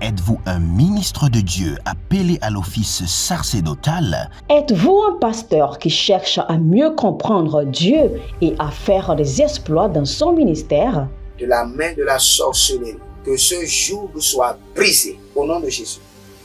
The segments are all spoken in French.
Êtes-vous un ministre de Dieu appelé à l'office sacerdotal? Êtes-vous un pasteur qui cherche à mieux comprendre Dieu et à faire des exploits dans son ministère? De la main de la sorcellerie, que ce joug soit brisé au nom de Jésus.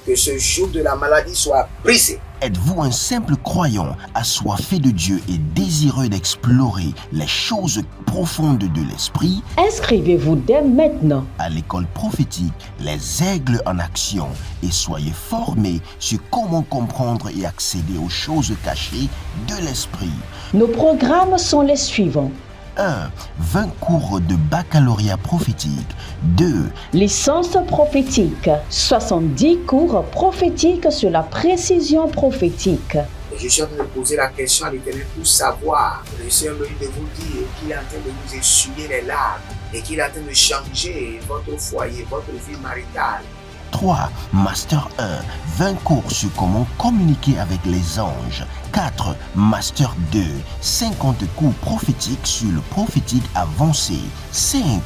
Que ce joug de la maladie soit brisé. Êtes-vous un simple croyant assoiffé de Dieu et désireux d'explorer les choses profondes de l'esprit? Inscrivez-vous dès maintenant À l'école prophétique Les Aigles en Action et soyez formés sur comment comprendre et accéder aux choses cachées de l'esprit. Nos programmes sont les suivants. 1. 20 cours de baccalauréat prophétique. 2. Licence prophétique. 70 cours prophétiques sur la précision prophétique. Et je suis en train de poser la question à l'Éternel pour savoir. Le Seigneur me dit de vous dire qu'il est en train de vous essuyer les larmes et qu'il est en train de changer votre foyer, votre vie maritale. 3. Master 1. 20 cours sur comment communiquer avec les anges. 4. Master 2. 50 cours prophétiques sur le prophétique avancé. 5.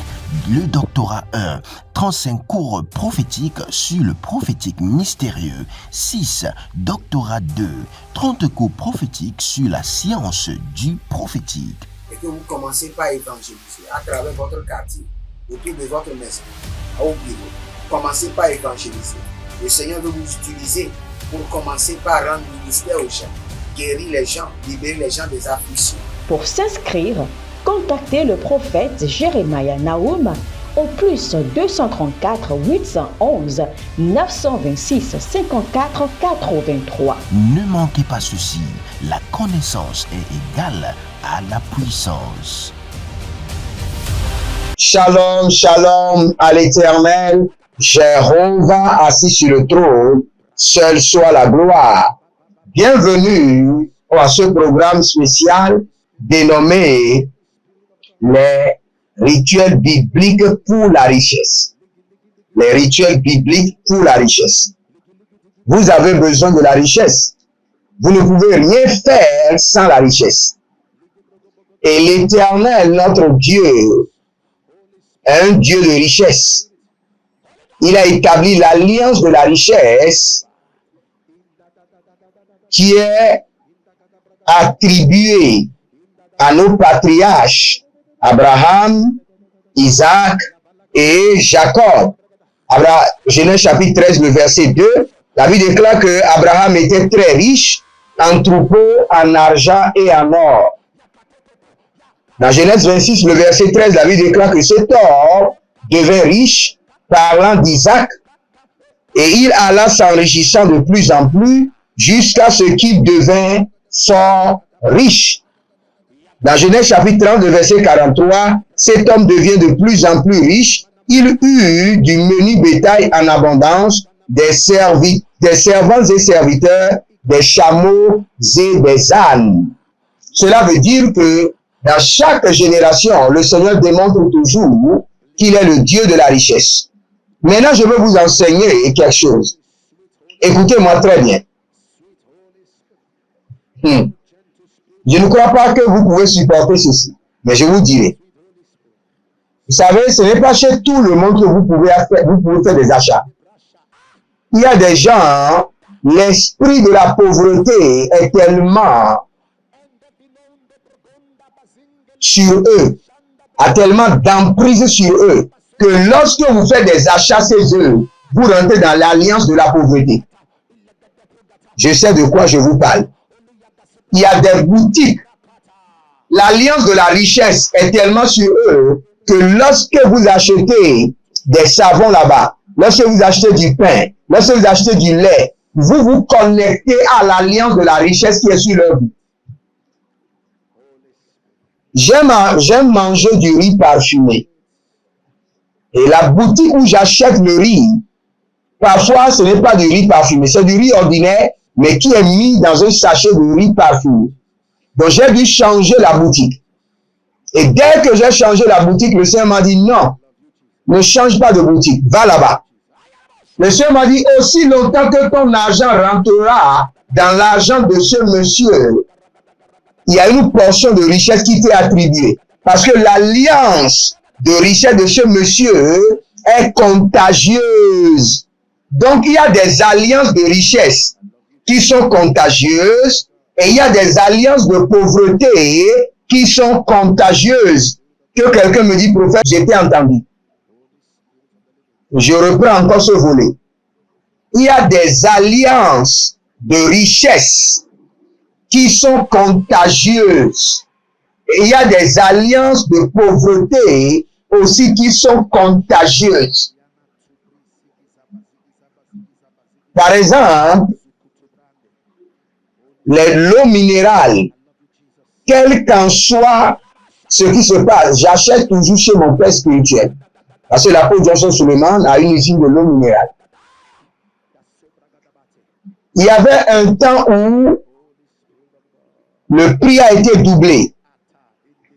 Le doctorat 1. 35 cours prophétiques sur le prophétique mystérieux. 6. Doctorat 2. 30 cours prophétiques sur la science du prophétique. Et que vous commencez par évangéliser à travers votre quartier, autour de votre maison, au bureau. Commencez par évangéliser. Le Seigneur veut vous utiliser pour commencer par rendre ministère aux gens, guérir les gens, libérer les gens des afflictions. Pour s'inscrire, contactez le prophète Jérémie Naoum au plus 234 811 926 54 83. Ne manquez pas ceci, la connaissance est égale à la puissance. Shalom, shalom à l'Éternel. Jéhovah assis sur le trône, seul soit la gloire. Bienvenue à ce programme spécial dénommé les rituels bibliques pour la richesse. Les rituels bibliques pour la richesse. Vous avez besoin de la richesse. Vous ne pouvez rien faire sans la richesse. Et l'Éternel, notre Dieu, est un Dieu de richesse. Il a établi l'alliance de la richesse qui est attribuée à nos patriarches, Abraham, Isaac et Jacob. Genèse chapitre 13, le verset 2, la Bible déclare que Abraham était très riche en troupeaux, en argent et en or. Dans Genèse 26, le verset 13, la Bible déclare que cet homme devint riche, parlant d'Isaac, et il alla s'enrichissant de plus en plus jusqu'à ce qu'il devint fort riche. Dans Genèse chapitre 30, le verset 43, cet homme devient de plus en plus riche. Il eut du menu bétail en abondance, des servants et serviteurs, des chameaux et des ânes. Cela veut dire que dans chaque génération, le Seigneur démontre toujours qu'il est le Dieu de la richesse. Maintenant, je veux vous enseigner quelque chose. Écoutez-moi très bien. Je ne crois pas que vous pouvez supporter ceci, mais je vous dirai. Vous savez, ce n'est pas chez tout le monde que vous pouvez faire des achats. Il y a des gens, l'esprit de la pauvreté est tellement sur eux, a tellement d'emprise sur eux, que lorsque vous faites des achats chez eux, vous rentrez dans l'alliance de la pauvreté. Je sais de quoi je vous parle. Il y a des boutiques. L'alliance de la richesse est tellement sur eux que lorsque vous achetez des savons là-bas, lorsque vous achetez du pain, lorsque vous achetez du lait, vous vous connectez à l'alliance de la richesse qui est sur leur vie. J'aime manger du riz parfumé. Et la boutique où j'achète le riz, parfois ce n'est pas du riz parfumé, c'est du riz ordinaire, mais qui est mis dans un sachet de riz parfumé. Donc j'ai dû changer la boutique. Et dès que j'ai changé la boutique, le Seigneur m'a dit non, ne change pas de boutique, va là-bas. Le Seigneur m'a dit aussi longtemps que ton argent rentrera dans l'argent de ce monsieur, il y a une portion de richesse qui t'est attribuée. Parce que l'alliance de richesse de ce monsieur est contagieuse. Donc, il y a des alliances de richesse qui sont contagieuses et il y a des alliances de pauvreté qui sont contagieuses. Que quelqu'un me dit, prophète, j'ai été entendu. Je reprends encore ce volet. Il y a des alliances de richesse qui sont contagieuses. Et il y a des alliances de pauvreté aussi qui sont contagieuses. Par exemple, l'eau minérale, quel qu'en soit ce qui se passe, j'achète toujours chez mon père spirituel. Parce que l'apôtre Johnson Suleiman a une usine de l'eau minérale. Il y avait un temps où le prix a été doublé.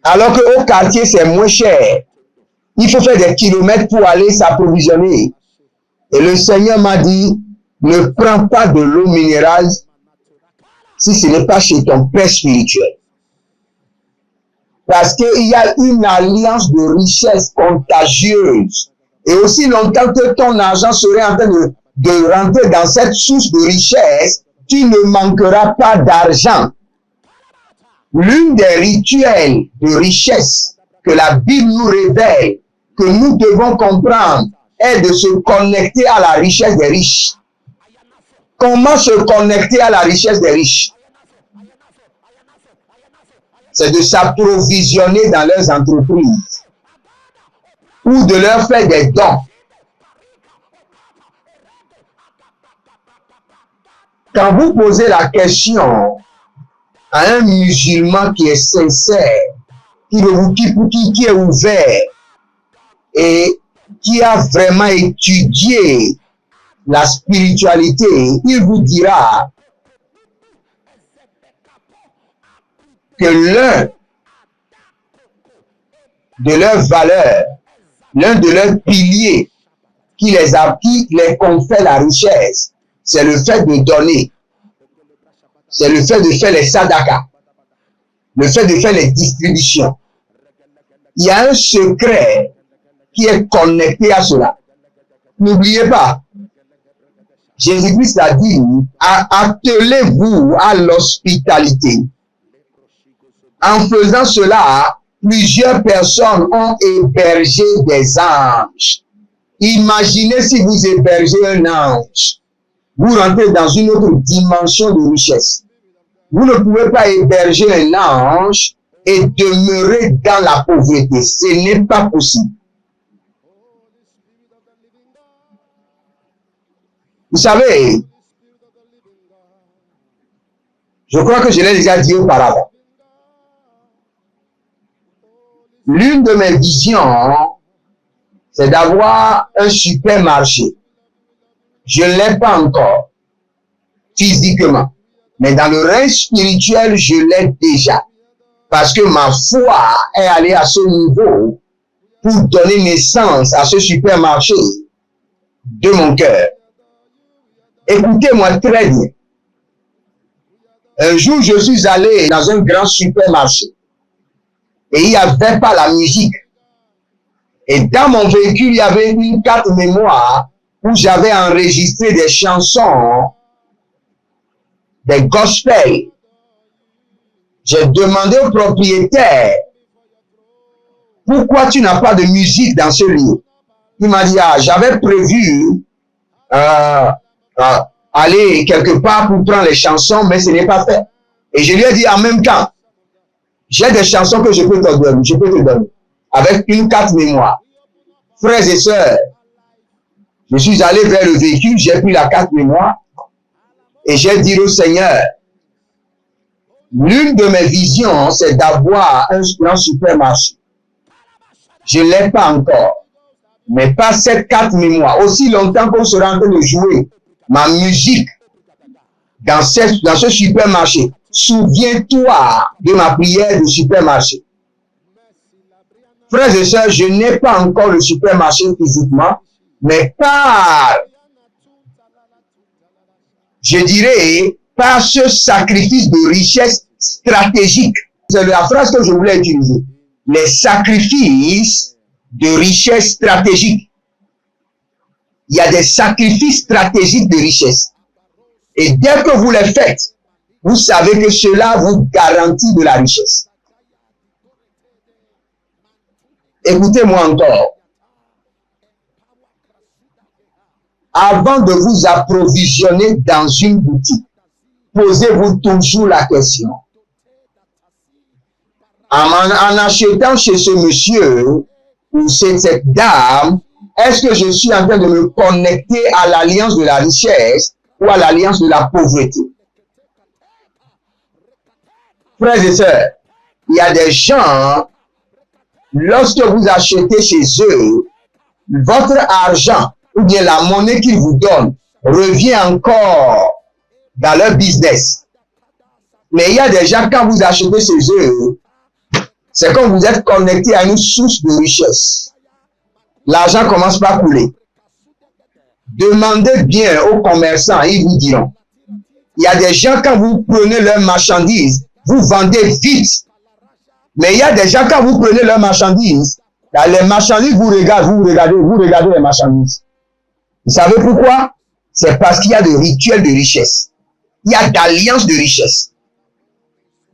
Alors qu'au quartier, c'est moins cher. Il faut faire des kilomètres pour aller s'approvisionner. Et le Seigneur m'a dit, ne prends pas de l'eau minérale si ce n'est pas chez ton père spirituel. Parce qu'il y a une alliance de richesse contagieuse. Et aussi longtemps que ton argent serait en train de rentrer dans cette source de richesse, tu ne manqueras pas d'argent. L'une des rituels de richesse que la Bible nous révèle, que nous devons comprendre, est de se connecter à la richesse des riches. Comment se connecter à la richesse des riches? C'est de s'approvisionner dans leurs entreprises ou de leur faire des dons. Quand vous posez la question à un musulman qui est sincère, qui est ouvert et qui a vraiment étudié la spiritualité, il vous dira que l'un de leurs valeurs, l'un de leurs piliers qui les confère la richesse, c'est le fait de donner. C'est le fait de faire les sadakas. Le fait de faire les distributions. Il y a un secret qui est connecté à cela. N'oubliez pas, Jésus-Christ a dit, attelez-vous à l'hospitalité. En faisant cela, plusieurs personnes ont hébergé des anges. Imaginez si vous hébergez un ange. Vous rentrez dans une autre dimension de richesse. Vous ne pouvez pas héberger un ange et demeurer dans la pauvreté. Ce n'est pas possible. Vous savez, je crois que je l'ai déjà dit auparavant. L'une de mes visions, c'est d'avoir un supermarché. Je ne l'ai pas encore, physiquement. Mais dans le règne spirituel, je l'ai déjà. Parce que ma foi est allée à ce niveau pour donner naissance à ce supermarché de mon cœur. Écoutez-moi très bien. Un jour, je suis allé dans un grand supermarché. Et il n'y avait pas la musique. Et dans mon véhicule, il y avait une carte mémoire où j'avais enregistré des chansons, des gospels. J'ai demandé au propriétaire, pourquoi tu n'as pas de musique dans ce lieu? Il m'a dit, j'avais prévu aller quelque part pour prendre les chansons, mais ce n'est pas fait. Et je lui ai dit en même temps, j'ai des chansons que je peux te donner, avec une carte mémoire. Frères et sœurs, je suis allé vers le véhicule, j'ai pris la carte mémoire et j'ai dit au Seigneur, l'une de mes visions, c'est d'avoir un grand supermarché. Je ne l'ai pas encore, mais pas cette carte mémoire. Aussi longtemps qu'on sera en train de jouer ma musique dans ce supermarché, souviens-toi de ma prière de supermarché. Frères et sœurs, je n'ai pas encore le supermarché physiquement, mais par, je dirais, par ce sacrifice de richesse stratégique. C'est la phrase que je voulais utiliser. Les sacrifices de richesse stratégique. il y a des sacrifices stratégiques de richesse. Et dès que vous les faites, vous savez que cela vous garantit de la richesse. Écoutez-moi encore. Avant de vous approvisionner dans une boutique, posez-vous toujours la question. En achetant chez ce monsieur ou chez cette dame, est-ce que je suis en train de me connecter à l'alliance de la richesse ou à l'alliance de la pauvreté? Frères et sœurs, il y a des gens, lorsque vous achetez chez eux, votre argent ou bien la monnaie qu'ils vous donnent revient encore dans leur business. Mais il y a des gens, quand vous achetez chez eux, c'est comme vous êtes connecté à une source de richesse. L'argent commence par couler. Demandez bien aux commerçants, ils vous diront. Il y a des gens, quand vous prenez leurs marchandises, vous vendez vite. Mais il y a des gens, quand vous prenez leurs marchandises, les marchandises vous regardez les marchandises. Vous savez pourquoi? C'est parce qu'il y a de rituels de richesse. Il y a d'alliances de richesse.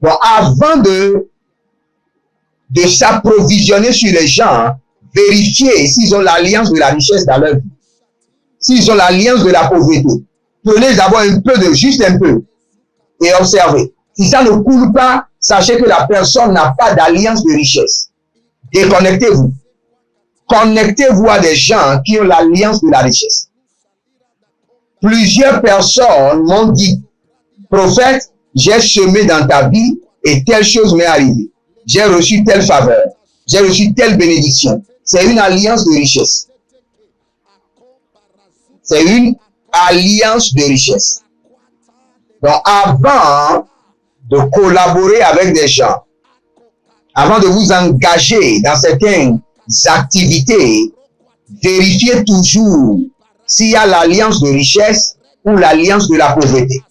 Donc, avant de s'approvisionner sur les gens, vérifiez s'ils ont l'alliance de la richesse dans leur vie. S'ils ont l'alliance de la pauvreté. Prenez d'abord un peu juste un peu, et observez. Si ça ne coule pas, sachez que la personne n'a pas d'alliance de richesse. Déconnectez-vous. Connectez-vous à des gens qui ont l'alliance de la richesse. Plusieurs personnes m'ont dit, prophète, j'ai semé dans ta vie et telle chose m'est arrivée. J'ai reçu telle faveur. J'ai reçu telle bénédiction. C'est une alliance de richesse. C'est une alliance de richesse. Donc, avant de collaborer avec des gens, avant de vous engager dans certaines activités, vérifiez toujours s'il y a l'alliance de richesse ou l'alliance de la pauvreté.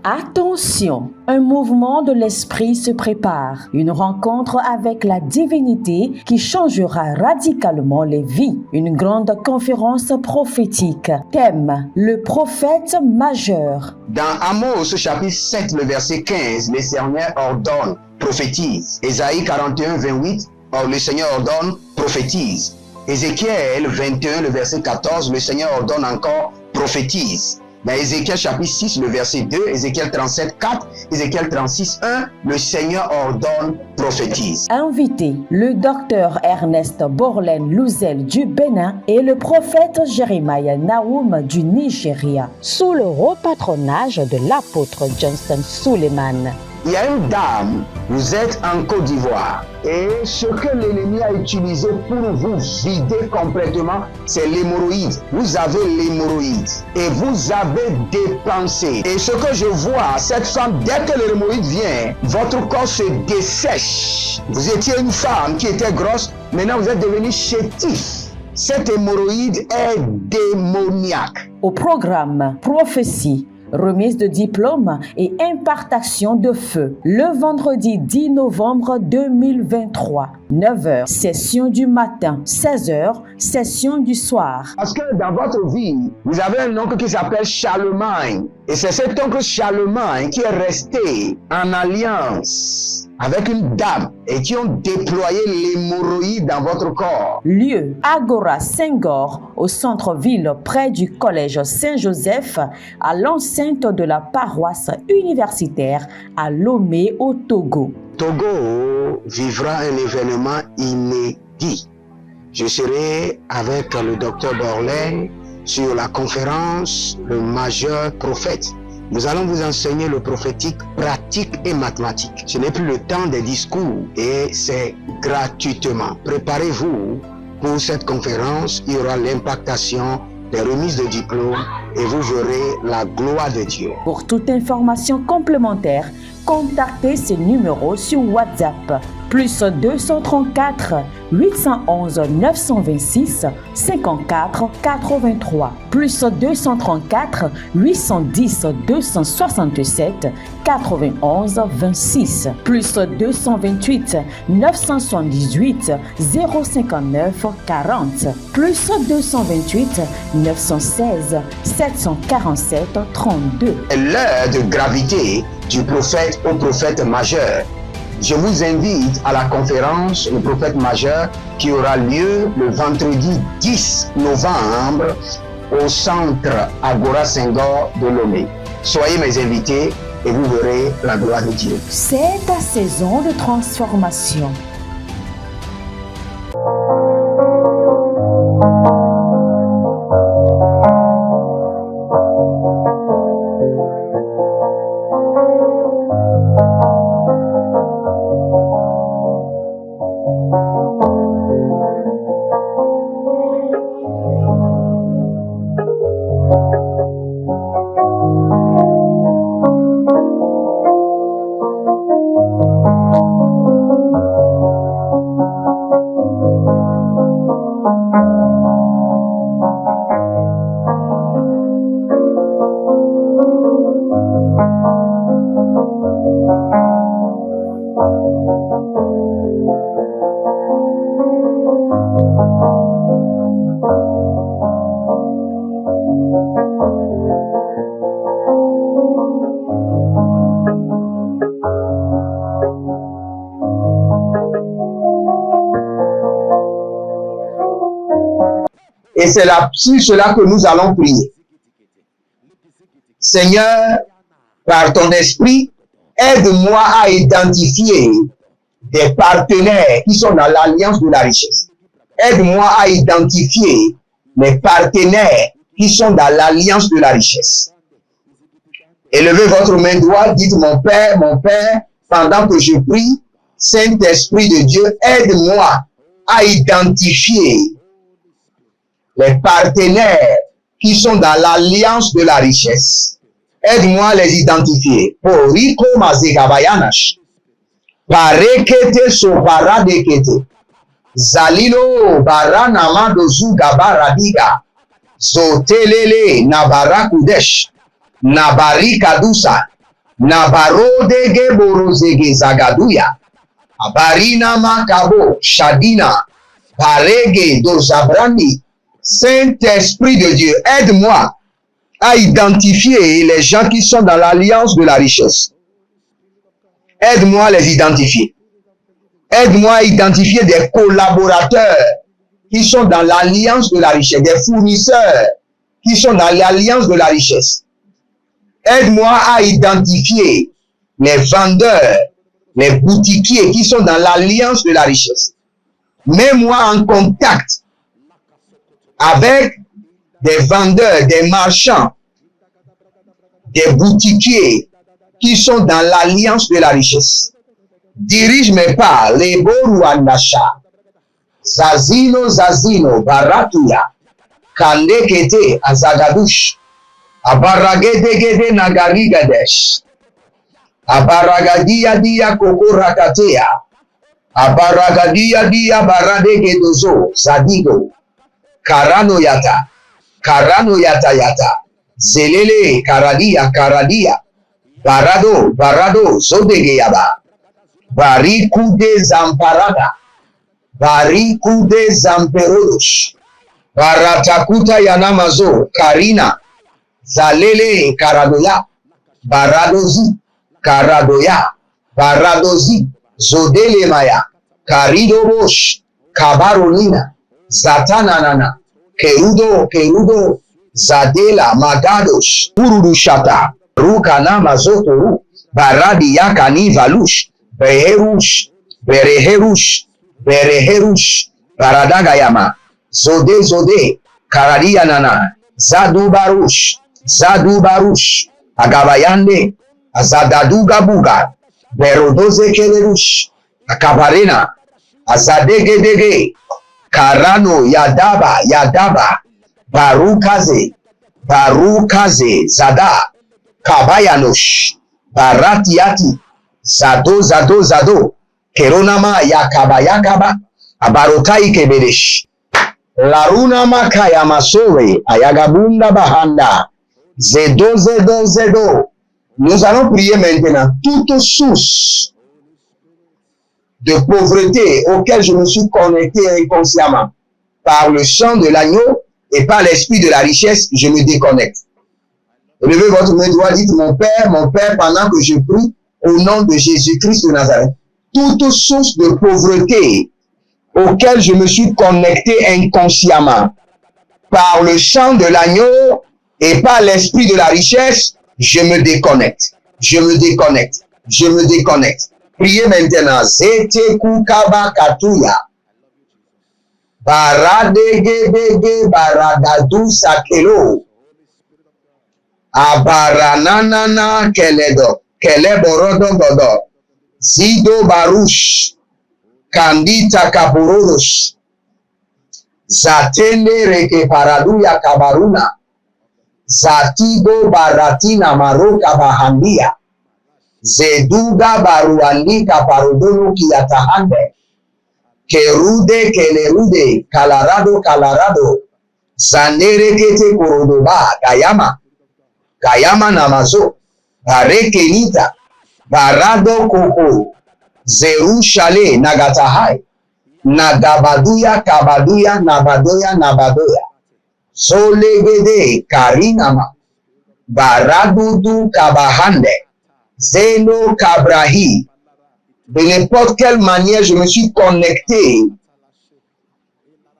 Attention, un mouvement de l'esprit se prépare, une rencontre avec la divinité qui changera radicalement les vies, une grande conférence prophétique. Thème, le prophète majeur. Dans Amos chapitre 7, le verset 15, le Seigneur ordonne, prophétise. Ésaïe 41, 28, le Seigneur ordonne, prophétise. Ézéchiel 21, le verset 14, le Seigneur ordonne encore, prophétise. Dans Ézéchiel chapitre 6, le verset 2, Ézéchiel 37, 4, Ézéchiel 36, 1, le Seigneur ordonne, prophétise. Invité, le docteur Ernest Borlen Louzel du Bénin et le prophète Jeremiah Nahum du Nigeria, sous le haut patronage de l'apôtre Johnson Suleiman. Il y a une dame, vous êtes en Côte d'Ivoire et ce que l'ennemi a utilisé pour vous vider complètement, c'est l'hémorroïde. Vous avez l'hémorroïde et vous avez dépensé. Et ce que je vois, cette femme, dès que l'hémorroïde vient, votre corps se dessèche. Vous étiez une femme qui était grosse, maintenant vous êtes devenu chétif. Cette hémorroïde est démoniaque. Au programme Prophétie, remise de diplôme et impartation de feu. Le vendredi 10 novembre 2023, 9h, session du matin, 16h, session du soir. Parce que dans votre vie, vous avez un oncle qui s'appelle Charlemagne. Et c'est cet oncle Charlemagne qui est resté en alliance avec une dame et qui ont déployé l'hémorroïde dans votre corps. Lieu, Agora Senghor, au centre-ville près du collège Saint-Joseph, à l'enceinte de la paroisse universitaire à Lomé au Togo. Togo vivra un événement inédit. Je serai avec le docteur Borlen sur la conférence Le Majeur Prophète. Nous allons vous enseigner le prophétique pratique et mathématique. Ce n'est plus le temps des discours et c'est gratuitement. Préparez-vous pour cette conférence. Il y aura l'impactation des remises de diplômes et vous verrez la gloire de Dieu. Pour toute information complémentaire, contactez ces numéros sur WhatsApp plus 234 811 926 54 83, plus 234 810 267 91 26, plus 228 978 059 40, plus 228 916 747 32. L'heure de gravité du prophète au prophète majeur. Je vous invite à la conférence Le prophète majeur qui aura lieu le vendredi 10 novembre au centre Agora Senghor de Lomé. Soyez mes invités et vous verrez la gloire de Dieu. C'est ta saison de transformation. Et c'est sur cela que nous allons prier. Seigneur, par ton esprit, aide-moi à identifier des partenaires qui sont dans l'alliance de la richesse. Aide-moi à identifier mes partenaires qui sont dans l'alliance de la richesse. Élevez votre main droite, dites mon Père, pendant que je prie, Saint-Esprit de Dieu, aide-moi à identifier les partenaires qui sont dans l'alliance de la richesse. Aide-moi à les identifier. Poriko mazegabayanash. Parekete sobara dekete. Zalilo baranama dozu gabaradiga. Zotelele nabarakudesh. Nabarikadusa. Nabarodege borozege zagaduya. Abarina makabo shadina. Parege dozabrani. Saint-Esprit de Dieu, aide-moi à identifier les gens qui sont dans l'alliance de la richesse. Aide-moi à les identifier. Aide-moi à identifier des collaborateurs qui sont dans l'alliance de la richesse, des fournisseurs qui sont dans l'alliance de la richesse. Aide-moi à identifier les vendeurs, les boutiquiers qui sont dans l'alliance de la richesse. Mets-moi en contact avec des vendeurs, des marchands, des boutiquiers qui sont dans l'alliance de la richesse. Dirige mes pas, les Boruandasha, Zazino, Baratuya, Kandekete, Azagadush, Abaragedegede Nagarigadesh, Abaragadia dia Kokorakatea, Abaragadia dia Baradegedozo, Zadigo, Karano yata, zelele, karadia, barado, zodegeyaba, barikude zamparada, barikude zamperodosh, baratakuta yanamazo, karina, zalele, karadoya, baradozi, zodele maya, karidobosh, kabarolina, Zatananana, Kerudo, Zadela, Magadosh, Urudushata, Rukana Mazotoru, Baradi Yakani Valush, Bereherush, Baradagayama, Zode, Karadianana, Zadu Barush, Agabayande, Azadadugabuga, Berodoze Kelerush, Akabarena, Azadegedege, Karano Yadaba, Barukaze, Zada, Kabayanosh, Baratiati, Zado, Keronama yakaba yakaba. Abarotai kebedesh. Larunama kayamasore. Ayagabunda bahanda. Zedo, zedo, zedo. Nous allons prier maintenant. Toute source de pauvreté auquel je me suis connecté inconsciemment par le sang de l'agneau et par l'esprit de la richesse, je me déconnecte. Levez votre main droite, dites mon Père, pendant que je prie au nom de Jésus-Christ de Nazareth. Toute source de pauvreté auquel je me suis connecté inconsciemment par le sang de l'agneau et par l'esprit de la richesse, je me déconnecte. Je me déconnecte. Je me déconnecte. Priez maintenant. Zete kukaba katuya. Baradegedege baradadu sakelo. Abarananana keledo. Keleborodo godo. Zido barush. Kandita kabururush. Zatende reke paraduya kabaruna. Zatigo baratina maroka bahandia. Zeduga baruandika parudunu kiyatahande. Kerude kelerude kalarado kalarado. Zanere kete kurudoba gayama. Gayama namazo. Barekenita. Barado koko. Zeru shale nagatahai. Nagabaduya kabaduya nabadoya nabadoya. Solegede karinama. Baradudu kabahande. Zeno kabrahi. De n'importe quelle manière, je me suis connecté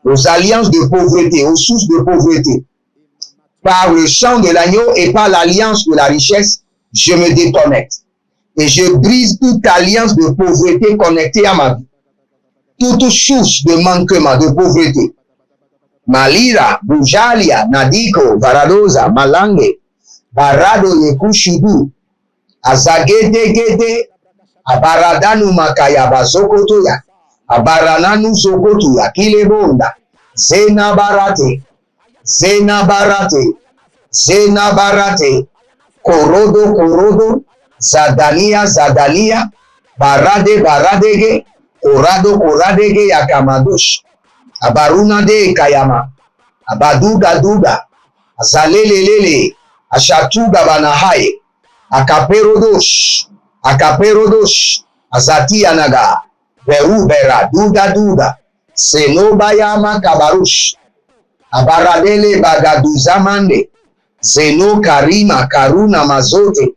aux alliances de pauvreté, aux sources de pauvreté. Par le sang de l'agneau et par l'alliance de la richesse, je me déconnecte. Et je brise toute alliance de pauvreté connectée à ma vie. Toute source de manquement, de pauvreté. Malira, Bujalia, Nadiko, Varadoza, Malange, Barado, Yekushidu, Azagede, Abaradanu Makaya Bazokotoya, Abarananu Sokotoya, Kilebonda, Zena Barate, Zena Barate, Zena Barate, Korodo, Korodo, Zadania, Zadania, Barade, Baradege, Korado, Koradege, Yakamadush, Abaruna de Kayama, Abaduga Duga, Azalelelele, Ashatuga Banahaye, Akaperodosh, Akaperodosh, Azatianaga, Berubera, Duga Duga, Senobayama Kabarush, Abaradele Bagaduzamande, Zeno Karima Karuna Mazote,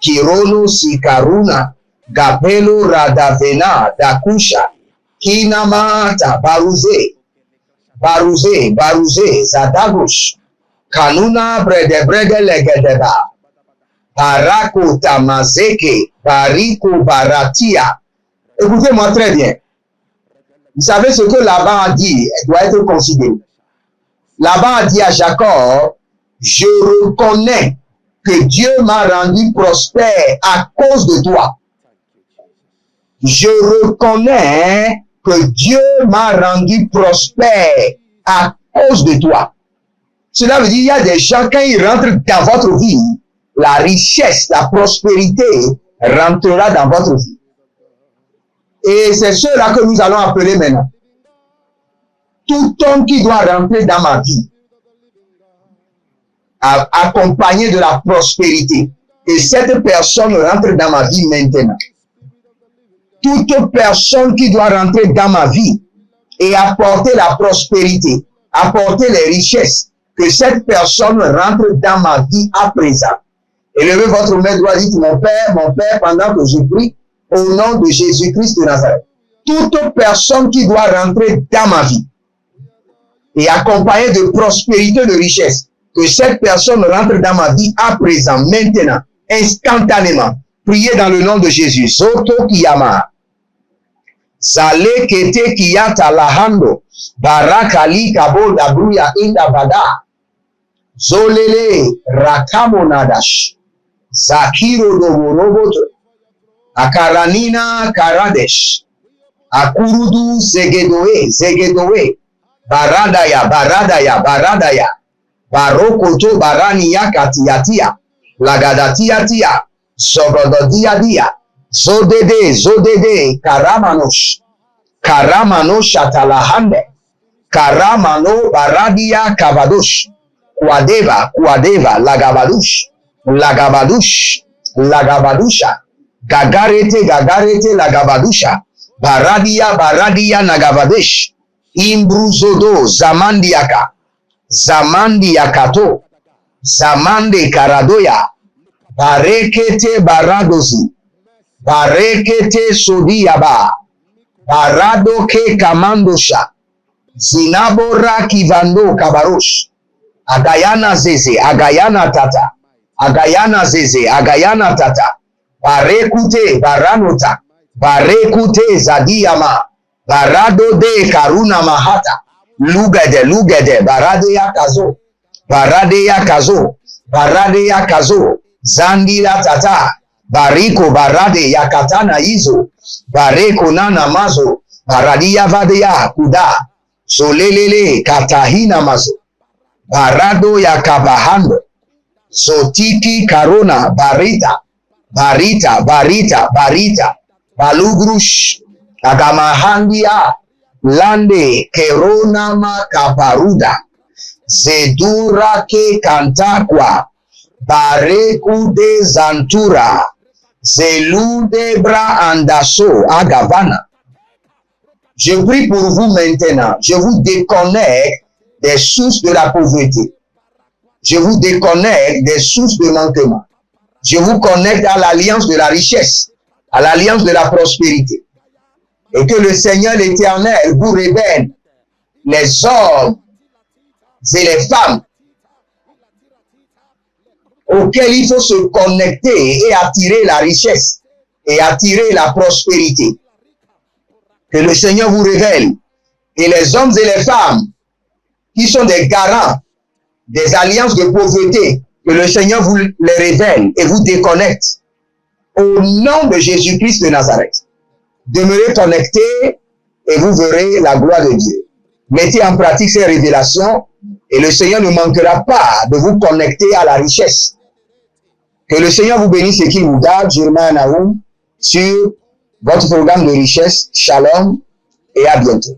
Kirono Sikaruna, Gapelo Radavena, Dakusha, Kinamata, Baruze, Baruze, Baruze, Zadagush, Kanuna Brede Legedeba, Barako Tamazeke, Bariko Baratia. Écoutez-moi très bien. Vous savez ce que Laban a dit, doit être considéré. Laban a dit à Jacob, je reconnais que Dieu m'a rendu prospère à cause de toi. Je reconnais que Dieu m'a rendu prospère à cause de toi. Cela veut dire qu'il y a des gens, quand ils rentrent dans votre vie, la richesse, la prospérité rentrera dans votre vie. Et c'est cela que nous allons appeler maintenant. Tout homme qui doit rentrer dans ma vie, accompagné de la prospérité, et cette personne rentre dans ma vie maintenant. Toute personne qui doit rentrer dans ma vie et apporter la prospérité, apporter les richesses, que cette personne rentre dans ma vie à présent. Et levez votre main droite, dites mon Père, pendant que je prie, au nom de Jésus-Christ de Nazareth. Toute personne qui doit rentrer dans ma vie et accompagnée de prospérité, de richesse, que cette personne rentre dans ma vie à présent, maintenant, instantanément. Priez dans le nom de Jésus. Soto Kiyama. Zale kete kiyata lahando. Barakali kabo dabruya inda bada. Zolele rakamo nadash. Zakiro doboroboto. Akaranina karadesh. Akurudu zegedoe. Baradaya. Barokoto baraniya katiyatia. Lagadatiatia. Sogododia. Zodede, Karamanosh, Karamanosh Atalahande, Karamano Baradia Kavadosh, Kuadeva, Lagabadusha, Gagarete, Lagabadusha, Baradia, Nagavadesh, Imbruzodo, Zamandiakato, Zamande Karadoya, Barekete Baradozi, Barekete Sodiaba, Baradoke Kamandosha, Zinabora Kivando Kabarosh, Agayana Zeze, Agayana Tata, Barekute Baranota, Barekute Zadiyama, Barado de Karuna Mahata, Lugede, Baradeya Kazo, Zandila Tata, Bariko Barade Yakatana Izo, Bareko Nana Mazo, Baradia Vadea Kuda, Solelele Katahina Mazo, Barado Yakabahando, Sotiki Karona Barita, Balugrush, Agamahandia, Lande Kerona Makaparuda, Zedura ke Kantakwa, Bareku de Zantura, Zeludebra Andaso, Agavana. Je prie pour vous maintenant. Je vous déconnecte des sources de la pauvreté. Je vous déconnecte des sources de manquement. Je vous connecte à l'alliance de la richesse, à l'alliance de la prospérité. Et que le Seigneur l'Éternel vous révèle les hommes et les femmes auxquels il faut se connecter et attirer la richesse et attirer la prospérité. Que le Seigneur vous révèle. Et les hommes et les femmes qui sont des garants des alliances de pauvreté, que le Seigneur vous les révèle et vous déconnecte. Au nom de Jésus-Christ de Nazareth. Demeurez connectés et vous verrez la gloire de Dieu. Mettez en pratique ces révélations et le Seigneur ne manquera pas de vous connecter à la richesse. Que le Seigneur vous bénisse et qu'il vous garde, Jeremiah Naoum, sur votre programme de richesse. Shalom et à bientôt.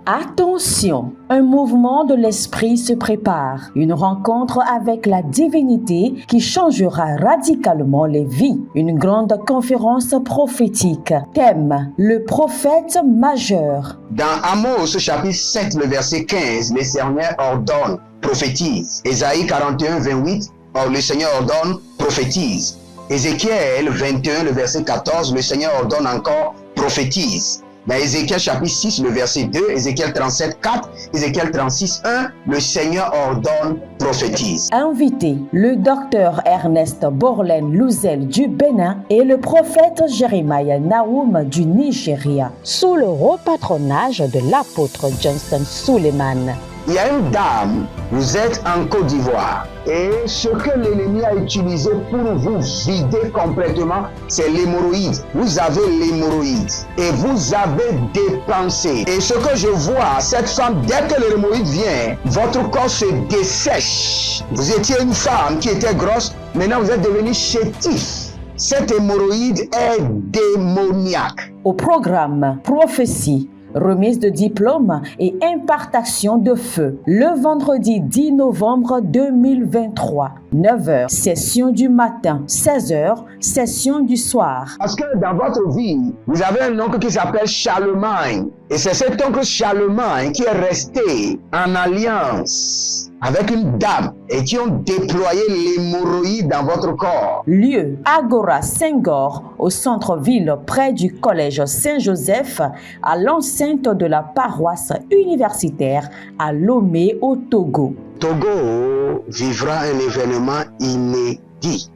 Attention, un mouvement de l'esprit se prépare, une rencontre avec la divinité qui changera radicalement les vies, une grande conférence prophétique. Thème, le prophète majeur. Dans Amos chapitre 7, le verset 15, le Seigneur ordonne, prophétise. Ésaïe 41, 28, le Seigneur ordonne, prophétise. Ézéchiel 21, le verset 14, le Seigneur ordonne encore, prophétise. Dans Ézéchiel chapitre 6, le verset 2, Ézéchiel 37, 4, Ézéchiel 36, 1, le Seigneur ordonne, prophétise. Invité, le docteur Ernest Borlen Louzel du Bénin et le prophète Jeremiah Naoum du Nigeria, sous le repatronage de l'apôtre Johnson Suleiman. Il y a une dame, vous êtes en Côte d'Ivoire et ce que l'ennemi a utilisé pour vous vider complètement, c'est l'hémorroïde. Vous avez l'hémorroïde et vous avez dépensé. Et ce que je vois, cette femme, dès que l'hémorroïde vient, votre corps se dessèche. Vous étiez une femme qui était grosse, maintenant vous êtes devenu chétif. Cette hémorroïde est démoniaque. Au programme Prophétie, remise de diplôme et impartation de feu. Le vendredi 10 novembre 2023, 9h, session du matin, 16h, session du soir. Parce que dans votre vie, vous avez un oncle qui s'appelle Charlemagne. Et c'est cet oncle Charlemagne qui est resté en alliance avec une dame et qui ont déployé l'hémorroïde dans votre corps. Lieu, Agora Senghor, au centre-ville près du collège Saint-Joseph, à l'enceinte de la paroisse universitaire à Lomé au Togo. Togo vivra un événement inédit.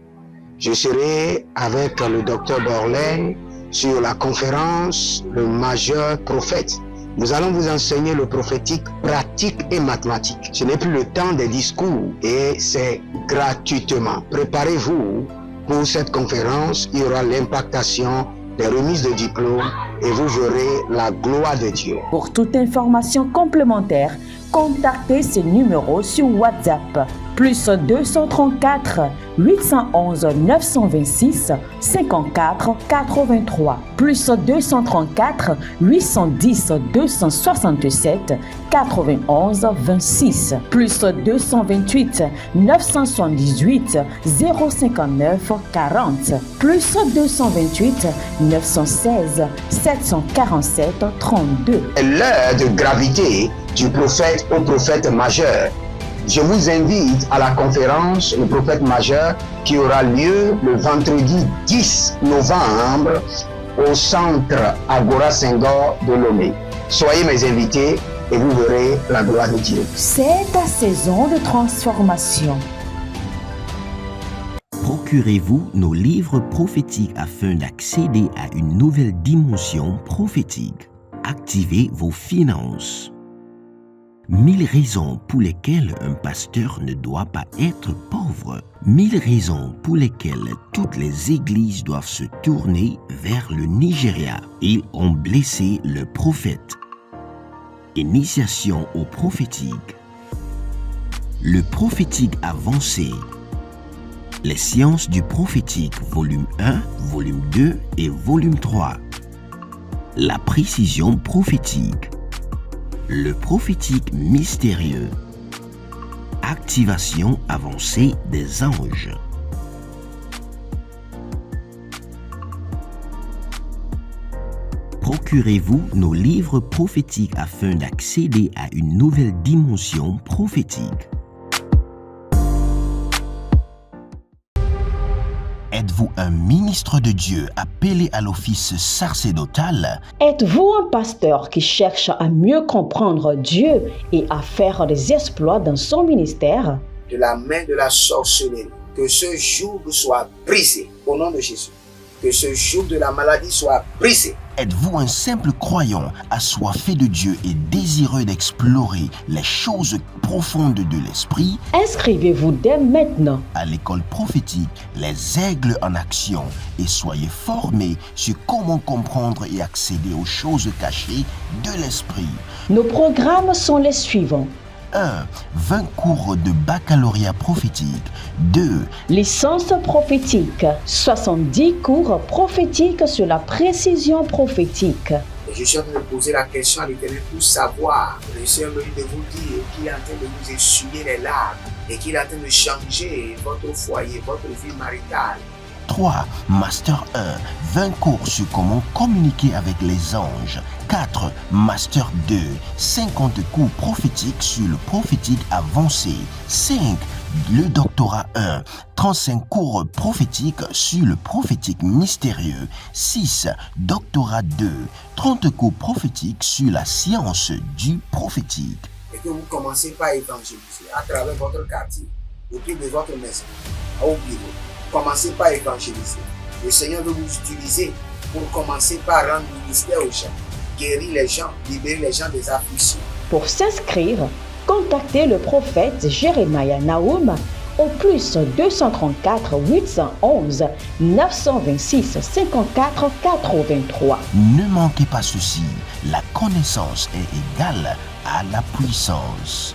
Je serai avec le docteur Borlen sur la conférence Le Majeur Prophète. Nous allons vous enseigner le prophétique pratique et mathématique. Ce n'est plus le temps des discours et c'est gratuitement. Préparez-vous pour cette conférence. Il y aura l'impactation des remises de diplômes et vous verrez la gloire de Dieu. Pour toute information complémentaire, contactez ce numéro sur WhatsApp. Plus 234 811 926 54 83. Plus 234 810 267 91 26. Plus 228 978 059 40. Plus 228 916 747 32. L'heure de gravité du prophète au prophète majeur. Je vous invite à la conférence Le prophète majeur qui aura lieu le vendredi 10 novembre au centre Agora Senghor de Lomé. Soyez mes invités et vous verrez la gloire de Dieu. C'est ta saison de transformation. Procurez-vous nos livres prophétiques afin d'accéder à une nouvelle dimension prophétique. Activez vos finances. 1000 raisons pour lesquelles un pasteur ne doit pas être pauvre. 1000 raisons pour lesquelles toutes les églises doivent se tourner vers le Nigeria. Ils ont blessé le prophète. Initiation au prophétique. Le prophétique avancé. Les sciences du prophétique, volume 1, volume 2 et volume 3. La précision prophétique. Le prophétique mystérieux. Activation avancée des anges. Procurez-vous nos livres prophétiques afin d'accéder à une nouvelle dimension prophétique. Êtes-vous un ministre de Dieu appelé à l'office sacerdotal? Êtes-vous un pasteur qui cherche à mieux comprendre Dieu et à faire des exploits dans son ministère? De la main de la sorcellerie, que ce joug soit brisé au nom de Jésus. Que ce joug de la maladie soit brisé. Êtes-vous un simple croyant assoiffé de Dieu et désireux d'explorer les choses profondes de l'esprit? Inscrivez-vous dès maintenant À l'école prophétique, les aigles en action, et soyez formés sur comment comprendre et accéder aux choses cachées de l'esprit. Nos programmes sont les suivants. 1. 20 cours de baccalauréat prophétique. 2. Licence prophétique. 70 cours prophétiques sur la précision prophétique. Et je suis en train de poser la question à l'Éternel pour savoir. Le Seigneur me dit de vous dire qu'il est en train de vous essuyer les larmes et qu'il est en train de changer votre foyer, votre vie maritale. 3. Master 1. 20 cours sur comment communiquer avec les anges. 4. Master 2. 50 cours prophétiques sur le prophétique avancé. 5. Le doctorat 1. 35 cours prophétiques sur le prophétique mystérieux. 6. Doctorat 2. 30 cours prophétiques sur la science du prophétique. Et que vous commencez par évangéliser à travers votre quartier, autour de votre maison, au bureau. Commencez par évangéliser. Le Seigneur veut vous utiliser pour commencer par rendre ministère aux gens, guérir les gens, libérer les gens des afflictions. Pour s'inscrire, contactez le prophète Jérémia Naoum au plus 234 811 926 54 83. Ne manquez pas ceci, la connaissance est égale à la puissance.